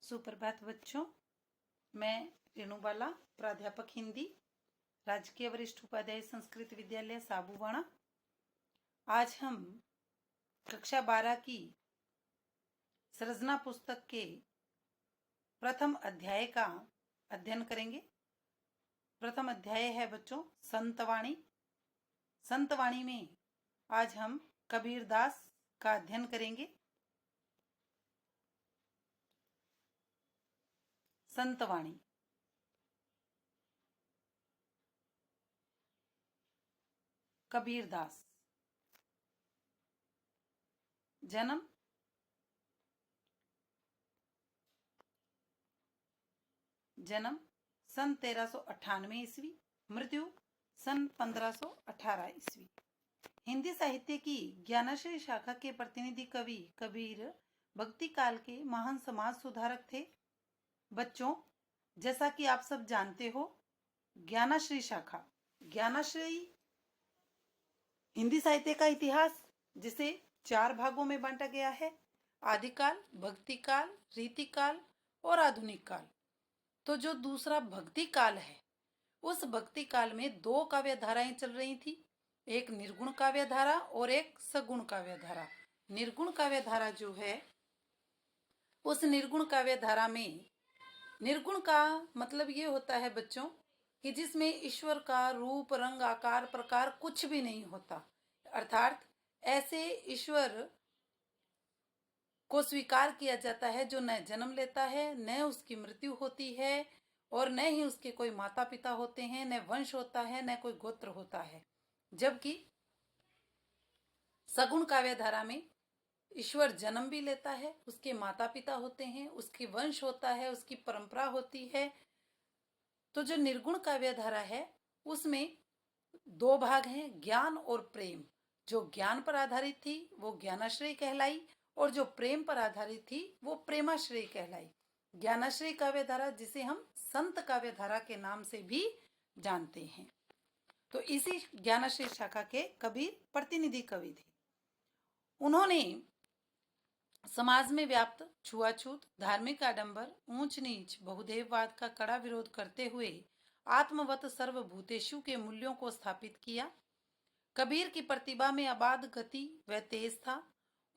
सुप्रभात बच्चों, मैं रेणु बाला, प्राध्यापक हिंदी, राजकीय वरिष्ठ उपाध्याय संस्कृत विद्यालय साबुवाणा। आज हम कक्षा 12 की सृजना पुस्तक के प्रथम अध्याय का अध्ययन करेंगे। प्रथम अध्याय है बच्चों संतवाणी। संतवाणी में आज हम कबीरदास का अध्ययन करेंगे। संतवाणी। कबीरदास। जन्म सन 1398 ईस्वी, मृत्यु सन 1518 ईस्वी। हिंदी साहित्य की ज्ञानाश्रय शाखा के प्रतिनिधि कवि कबीर भक्ति काल के महान समाज सुधारक थे। बच्चों, जैसा कि आप सब जानते हो, ज्ञानाश्रय शाखा, ज्ञानाश्रय हिंदी साहित्य का इतिहास जिसे 4 भागों में बांटा गया है: आदिकाल, भक्ति काल, रीति काल और आधुनिक काल। तो जो दूसरा भक्ति काल है, उस भक्ति काल में 2 काव्य धाराएं चल रही थी, एक निर्गुण काव्य धारा और एक सगुण काव्य धारा। निर्गुण काव्य धारा जो है, उस निर्गुण काव्य धारा में निर्गुण का मतलब ये होता है बच्चों कि जिसमें ईश्वर का रूप, रंग, आकार, प्रकार कुछ भी नहीं होता। अर्थात ऐसे ईश्वर को स्वीकार किया जाता है जो न जन्म लेता है, न उसकी मृत्यु होती है और न ही उसके कोई माता पिता होते हैं, न वंश होता है, न कोई गोत्र होता है। जबकि सगुण काव्य धारा में ईश्वर जन्म भी लेता है, उसके माता पिता होते हैं, उसकी वंश होता है, उसकी परंपरा होती है। तो जो निर्गुण काव्य धारा है उसमें 2 भाग हैं, ज्ञान और प्रेम। जो ज्ञान पर आधारित थी वो ज्ञानाश्रय कहलाई और जो प्रेम पर आधारित थी वो प्रेमाश्रय कहलाई। ज्ञानाश्रय काव्य धारा जिसे हम संत काव्य धारा के नाम से भी जानते हैं। तो इसी ज्ञानाश्रय शाखा के कबीर प्रतिनिधि कवि थे। उन्होंने समाज में व्याप्त छुआछूत, धार्मिक आडंबर, ऊंच नीच, बहुदेववाद का कड़ा विरोध करते हुए आत्मवत सर्वभूतेषु के मूल्यों को स्थापित किया। कबीर की प्रतिभा में अबाध गति व तेज था।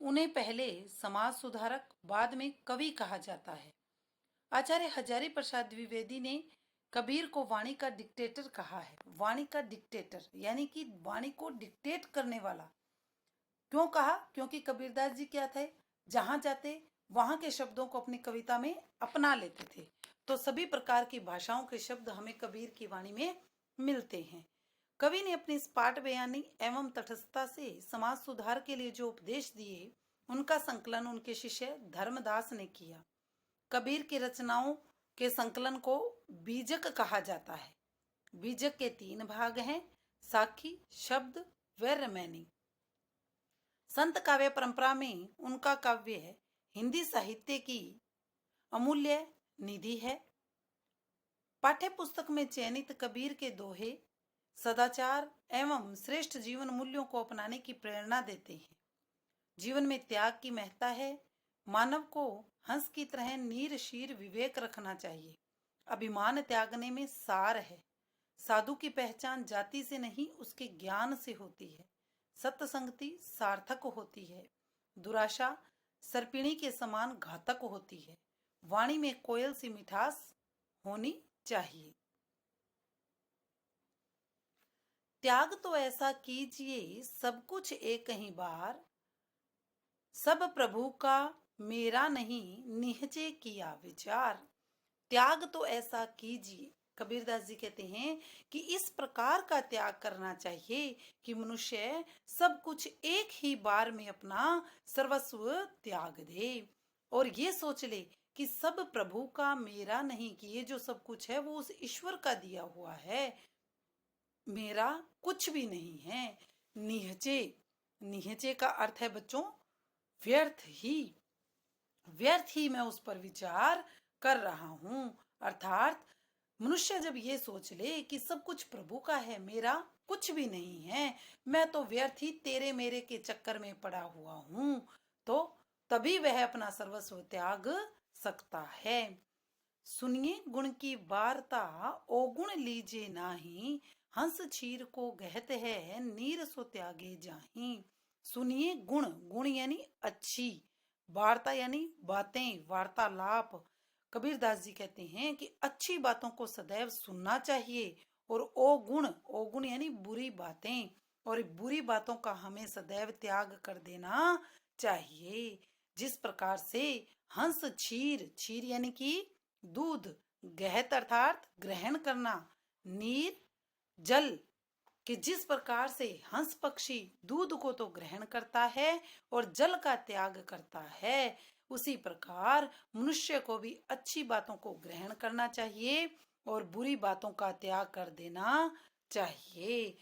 उन्हें पहले समाज सुधारक, बाद में कवि कहा जाता है। आचार्य हजारी प्रसाद द्विवेदी ने कबीर को वाणी का डिक्टेटर कहा है। वाणी का डिक्टेटर यानी कि वाणी को डिक्टेट करने वाला। क्यों कहा? क्योंकि कबीरदास जी क्या थे, जहां जाते वहां के शब्दों को अपनी कविता में अपना लेते थे। तो सभी प्रकार की भाषाओं के शब्द हमें कबीर की वाणी में मिलते हैं। कवि ने अपनी स्पाट बयानी एवं तटस्थता से समाज सुधार के लिए जो उपदेश दिए, उनका संकलन उनके शिष्य धर्मदास ने किया। कबीर की रचनाओं के संकलन को बीजक कहा जाता है। बीजक के 3 भाग हैं: साखी, शब्द व रमैनी। संत काव्य परंपरा में उनका काव्य हिंदी साहित्य की अमूल्य निधि है। पाठ्य पुस्तक में चयनित कबीर के दोहे सदाचार एवं श्रेष्ठ जीवन मूल्यों को अपनाने की प्रेरणा देते हैं। जीवन में त्याग की महत्ता है। मानव को हंस की तरह नीर शीर विवेक रखना चाहिए। अभिमान त्यागने में सार है। साधु की पहचान जाति से नहीं, उसके ज्ञान से होती है। सत्संगति सार्थक होती है। दुराशा सर्पिणी के समान घातक होती है। वाणी में कोयल सी मिठास होनी चाहिए। त्याग तो ऐसा कीजिए सब कुछ एक ही बार, सब प्रभु का मेरा नहीं निहचे किया विचार। त्याग तो ऐसा कीजिए, कबीरदास जी कहते हैं कि इस प्रकार का त्याग करना चाहिए कि मनुष्य सब कुछ एक ही बार में अपना सर्वस्व त्याग दे और ये सोच ले कि सब प्रभु का मेरा नहीं, कि ये जो सब कुछ है वो उस ईश्वर का दिया हुआ है, मेरा कुछ भी नहीं है। निहचे, निहचे का अर्थ है बच्चों व्यर्थ ही मैं उस पर विचार कर रहा हूं। अर्थात मनुष्य जब ये सोच ले कि सब कुछ प्रभु का है, मेरा कुछ भी नहीं है, मैं तो व्यर्थ ही तेरे मेरे के चक्कर में पड़ा हुआ हूं, तो तभी वह अपना सर्वस्व त्याग सकता है। सुनिए गुण की वार्ता, ओगुण लीजे नाही, हंस छीर को गहत है, नीर सो त्यागे जाही। सुनिए गुण, गुण यानी अच्छी, वार्ता यानी बातें, वार्तालाप। कबीरदास जी कहते हैं कि अच्छी बातों को सदैव सुनना चाहिए, और ओगुण, ओगुण यानी बुरी बातें, और बुरी बातों का हमें सदैव त्याग कर देना चाहिए। जिस प्रकार से हंस छीर, छीर यानी कि दूध, गहत अर्थात ग्रहण करना, नीर जल, कि जिस प्रकार से हंस पक्षी दूध को तो ग्रहण करता है और जल का त्याग करता है, उसी प्रकार मनुष्य को भी अच्छी बातों को ग्रहण करना चाहिए और बुरी बातों का त्याग कर देना चाहिए।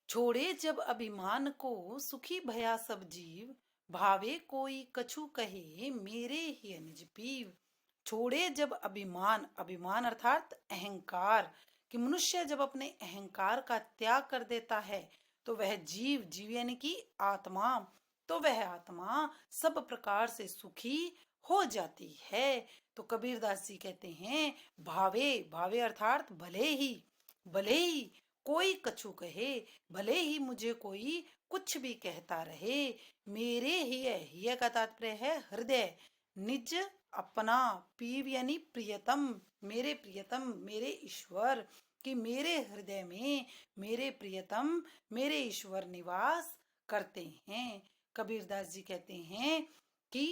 छोड़े जब अभिमान को, सुखी भया सब जीव, भावे कोई कछु कहे, मेरे ही निज पीव। छोड़े जब अभिमान, अभिमान अर्थात अहंकार, कि मनुष्य जब अपने अहंकार का त्याग कर देता है तो वह जीव, जीव यानी कि आत्मा, तो वह आत्मा सब प्रकार से सुखी हो जाती है। तो कबीरदास जी कहते हैं भावे, भावे अर्थात भले ही कोई कछु कहे, भले ही मुझे कोई कुछ भी कहता रहे, मेरे ही का तात्पर्य है हृदय, निज अपना, पीव यानी प्रियतम, मेरे प्रियतम, मेरे ईश्वर, कि मेरे हृदय में मेरे प्रियतम, मेरे ईश्वर निवास करते हैं। कबीरदास जी कहते हैं कि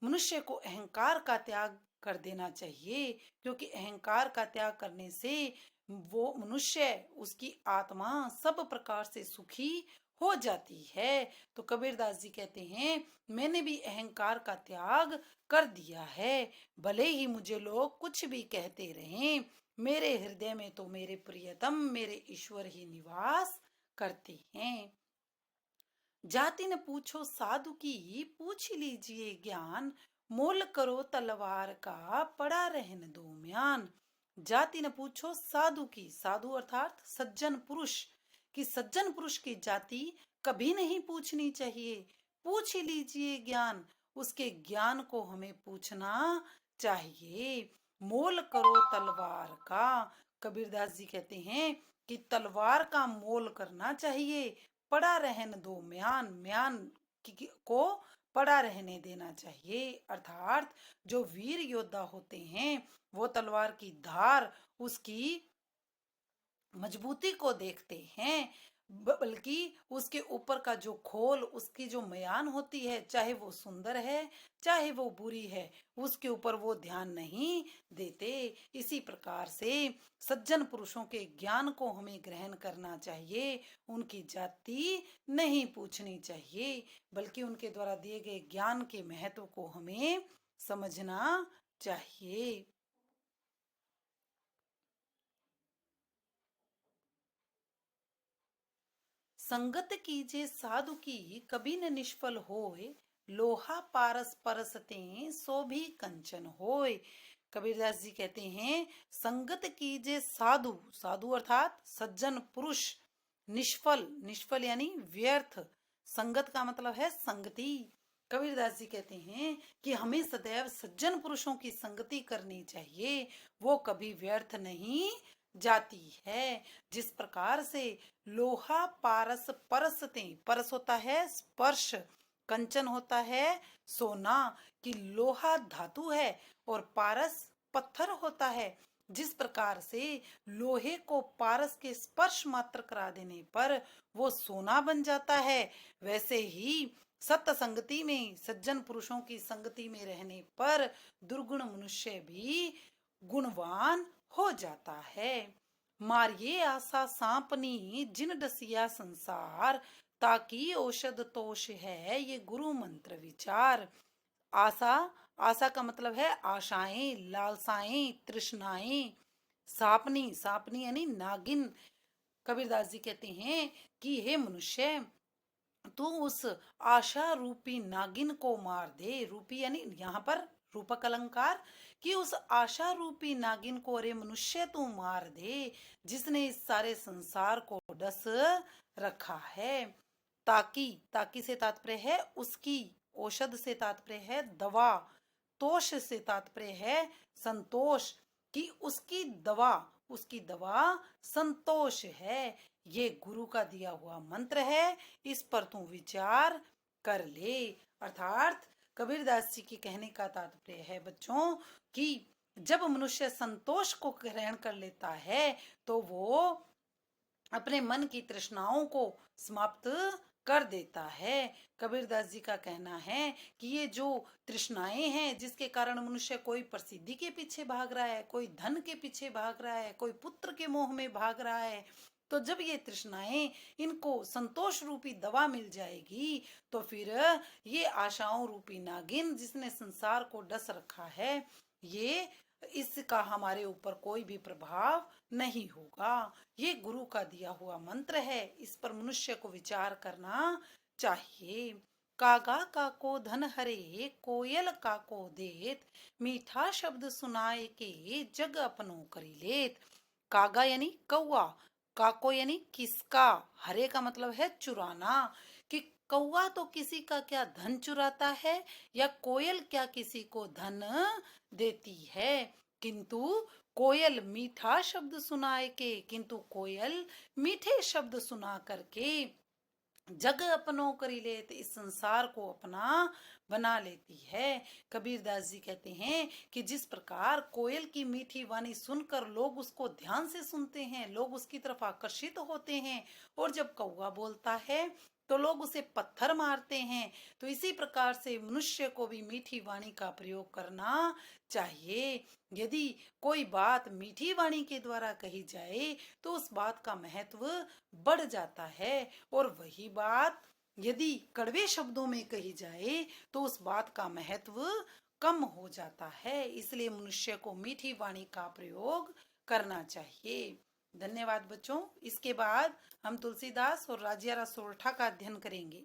मनुष्य को अहंकार का त्याग कर देना चाहिए, क्योंकि अहंकार का त्याग करने से वो मनुष्य, उसकी आत्मा सब प्रकार से सुखी हो जाती है। तो कबीरदास जी कहते हैं मैंने भी अहंकार का त्याग कर दिया है, भले ही मुझे लोग कुछ भी कहते रहें, मेरे हृदय में तो मेरे प्रियतम, मेरे ईश्वर ही निवास करते हैं। जाति न पूछो साधु की, पूछ लीजिए ज्ञान, मोल करो तलवार का, पड़ा रहन दो म्यान। जाति न पूछो साधु की, साधु अर्थात सज्जन पुरुष, कि सज्जन पुरुष की जाति कभी नहीं पूछनी चाहिए। पूछ लीजिए ज्ञान, उसके ज्ञान को हमें पूछना चाहिए। मोल करो तलवार का, कबीरदास जी कहते हैं कि तलवार का मोल करना चाहिए। पड़ा रहन दो म्यान, म्यान को पड़ा रहने देना चाहिए, अर्थात जो वीर योद्धा होते हैं वो तलवार की धार, उसकी मजबूती को देखते हैं, बल्कि उसके ऊपर का जो खोल, उसकी जो म्यान होती है, चाहे वो सुंदर है चाहे वो बुरी है, उसके ऊपर वो ध्यान नहीं देते। इसी प्रकार से सज्जन पुरुषों के ज्ञान को हमें ग्रहण करना चाहिए, उनकी जाति नहीं पूछनी चाहिए, बल्कि उनके द्वारा दिए गए ज्ञान के महत्व को हमें समझना चाहिए। संगत कीजे साधु की, कभी न निष्फल होए, लोहा पारस परसते सो भी कंचन होए। कबीरदास जी कहते हैं संगत कीजे साधु, साधु अर्थात सज्जन पुरुष, निष्फल, निष्फल यानी व्यर्थ, संगत का मतलब है संगति। कबीरदास जी कहते हैं कि हमें सदैव सज्जन पुरुषों की संगति करनी चाहिए, वो कभी व्यर्थ नहीं जाती है। जिस प्रकार से लोहा पारस परसते, परस होता है स्पर्श, कंचन होता है सोना, कि लोहा धातु है और पारस पत्थर होता है। जिस प्रकार से लोहे को पारस के स्पर्श मात्र करा देने पर वो सोना बन जाता है, वैसे ही सत्य संगति में, सज्जन पुरुषों की संगति में रहने पर दुर्गुण मनुष्य भी गुणवान हो जाता है। मारिये आशा सांपनी, जिन डसिया संसार, ताकि औषध तोष है ये गुरु मंत्र विचार। आशा, आशा का मतलब है आशाएं, लालसाएं, तृष्णाएं। सापनी, सापनी यानी नागिन। कबीरदास जी कहते हैं कि हे मनुष्य, तू उस आशा रूपी नागिन को मार दे, रूपी यानी यहाँ पर रूपक अलंकार, कि उस आशा रूपी नागिन को अरे मनुष्य तू मार दे, जिसने इस सारे संसार को डस रखा है। ताकि, ताकि से तात्पर्य है उसकी, औषध से तात्पर्य है दवा, तोष से तात्पर्य है संतोष, कि उसकी दवा संतोष है। ये गुरु का दिया हुआ मंत्र है, इस पर तू विचार कर ले। अर्थात कबीरदास जी के कहने का तात्पर्य है बच्चों कि जब मनुष्य संतोष को ग्रहण कर लेता है तो वो अपने मन की तृष्णाओं को समाप्त कर देता है। कबीरदास जी का कहना है कि ये जो तृष्णाएं हैं जिसके कारण मनुष्य कोई प्रसिद्धि के पीछे भाग रहा है, कोई धन के पीछे भाग रहा है, कोई पुत्र के मोह में भाग रहा है, तो जब ये तृष्णाएं इनको संतोष रूपी दवा मिल जाएगी तो फिर ये आशाओं रूपी नागिन जिसने संसार को डस रखा है, ये इसका हमारे ऊपर कोई भी प्रभाव नहीं होगा। ये गुरु का दिया हुआ मंत्र है, इस पर मनुष्य को विचार करना चाहिए। कागा काको धन हरे, कोयल काको देत, मीठा शब्द सुनाए के जग अपनो करी लेत। कागा यानी कौआ, काको यानी किसका, हरे का मतलब है चुराना, कि कौआ तो किसी का क्या धन चुराता है, या कोयल क्या किसी को धन देती है, किंतु कोयल मीठा शब्द सुनाए के, किंतु कोयल मीठे शब्द सुना करके जग अपनों करी लेते, इस संसार को अपना बना लेती है। कबीरदास जी कहते हैं कि जिस प्रकार कोयल की मीठी वाणी सुनकर लोग उसको ध्यान से सुनते हैं, लोग उसकी तरफ आकर्षित होते हैं, और जब कौवा बोलता है तो लोग उसे पत्थर मारते हैं, तो इसी प्रकार से मनुष्य को भी मीठी वाणी का प्रयोग करना चाहिए। यदि कोई बात मीठी वाणी के द्वारा कही जाए तो उस बात का महत्व बढ़ जाता है, और वही बात यदि कड़वे शब्दों में कही जाए तो उस बात का महत्व कम हो जाता है। इसलिए मनुष्य को मीठी वाणी का प्रयोग करना चाहिए। धन्यवाद बच्चों। इसके बाद हम तुलसीदास और राजिया राव सोरठा का अध्ययन करेंगे।